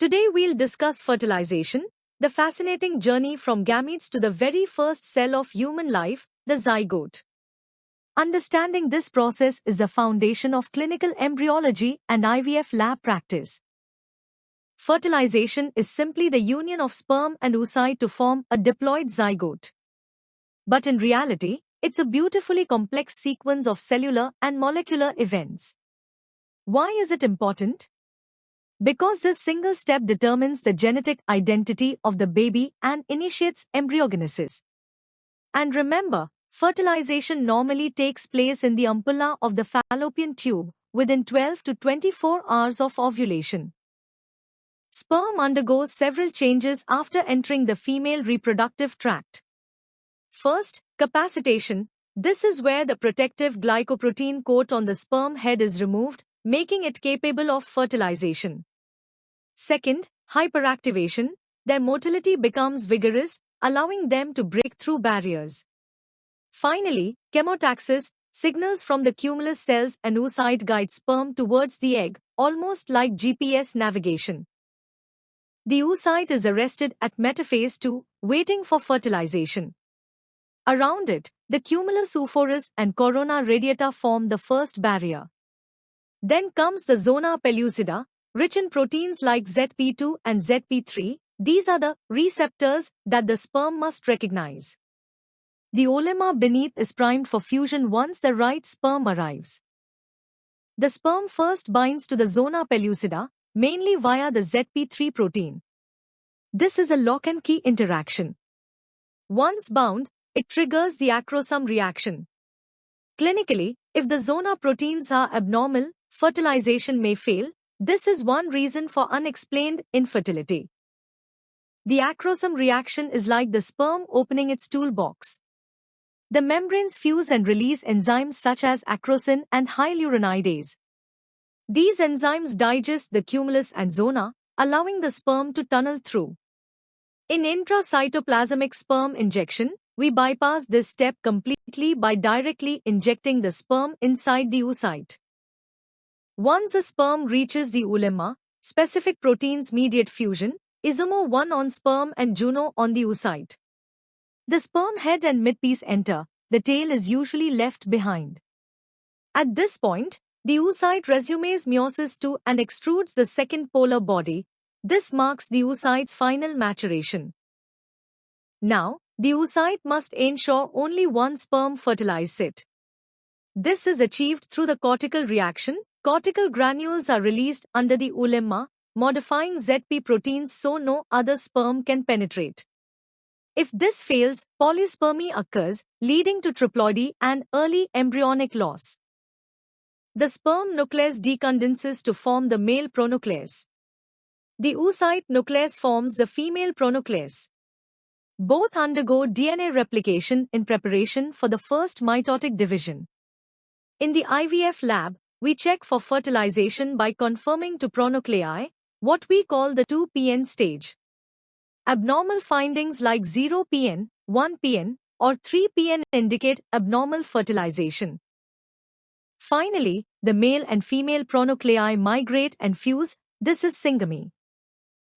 Today we'll discuss fertilization, the fascinating journey from gametes to the very first cell of human life, the zygote. Understanding this process is the foundation of clinical embryology and IVF lab practice. Fertilization is simply the union of sperm and oocyte to form a diploid zygote. But in reality, it's a beautifully complex sequence of cellular and molecular events. Why is it important? Because this single step determines the genetic identity of the baby and initiates embryogenesis. And remember, fertilization normally takes place in the ampulla of the fallopian tube within 12 to 24 hours of ovulation. Sperm undergoes several changes after entering the female reproductive tract. First, capacitation. This is where the protective glycoprotein coat on the sperm head is removed, making it capable of fertilization. Second, hyperactivation. Their motility becomes vigorous, allowing them to break through barriers. Finally, chemotaxis. Signals from the cumulus cells and oocyte guide sperm towards the egg, almost like GPS navigation. The oocyte is arrested at metaphase 2, waiting for fertilization. Around it, the cumulus oophorus and corona radiata form the first barrier. Then comes the zona pellucida, rich in proteins like ZP2 and ZP3. These are the receptors that the sperm must recognize. The olemma beneath is primed for fusion once the right sperm arrives. The sperm first binds to the zona pellucida, mainly via the ZP3 protein. This is a lock and key interaction. Once bound, it triggers the acrosome reaction. Clinically, if the zona proteins are abnormal, fertilization may fail. This is one reason for unexplained infertility. The acrosome reaction is like the sperm opening its toolbox. The membranes fuse and release enzymes such as acrosin and hyaluronidase. These enzymes digest the cumulus and zona, allowing the sperm to tunnel through. In intracytoplasmic sperm injection, we bypass this step completely by directly injecting the sperm inside the oocyte. Once the sperm reaches the olemma, specific proteins mediate fusion, isomer 1 on sperm and Juno on the oocyte. The sperm head and midpiece enter, the tail is usually left behind. At this point, the oocyte resumes meiosis II and extrudes the second polar body. This marks the oocyte's final maturation. Now, the oocyte must ensure only one sperm fertilizes it. This is achieved through the cortical reaction. Cortical granules are released under the olemma, modifying ZP proteins so no other sperm can penetrate. If this fails, polyspermy occurs, leading to triploidy and early embryonic loss. The sperm nucleus decondenses to form the male pronucleus. The oocyte nucleus forms the female pronucleus. Both undergo DNA replication in preparation for the first mitotic division. In the IVF lab, we check for fertilization by confirming two pronuclei, what we call the 2PN stage. Abnormal findings like 0PN, 1PN, or 3PN indicate abnormal fertilization. Finally, the male and female pronuclei migrate and fuse. This is syngamy.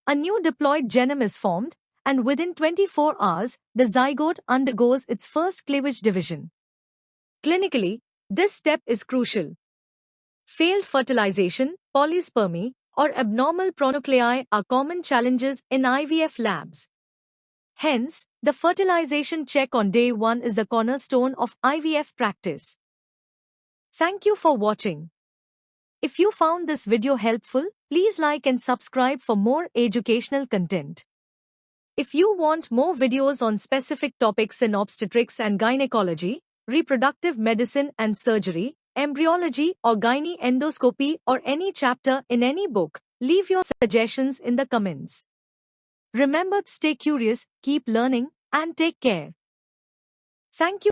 A new diploid genome is formed, and within 24 hours, the zygote undergoes its first cleavage division. Clinically, this step is crucial. Failed fertilization, polyspermy, or abnormal pronuclei are common challenges in IVF labs. Hence, the fertilization check on day 1 is the cornerstone of IVF practice. Thank you for watching. If you found this video helpful, please like and subscribe for more educational content. If you want more videos on specific topics in obstetrics and gynecology, reproductive medicine and surgery, embryology or gynae endoscopy or any chapter in any book, leave your suggestions in the comments. Remember, stay curious, keep learning, and take care. Thank you.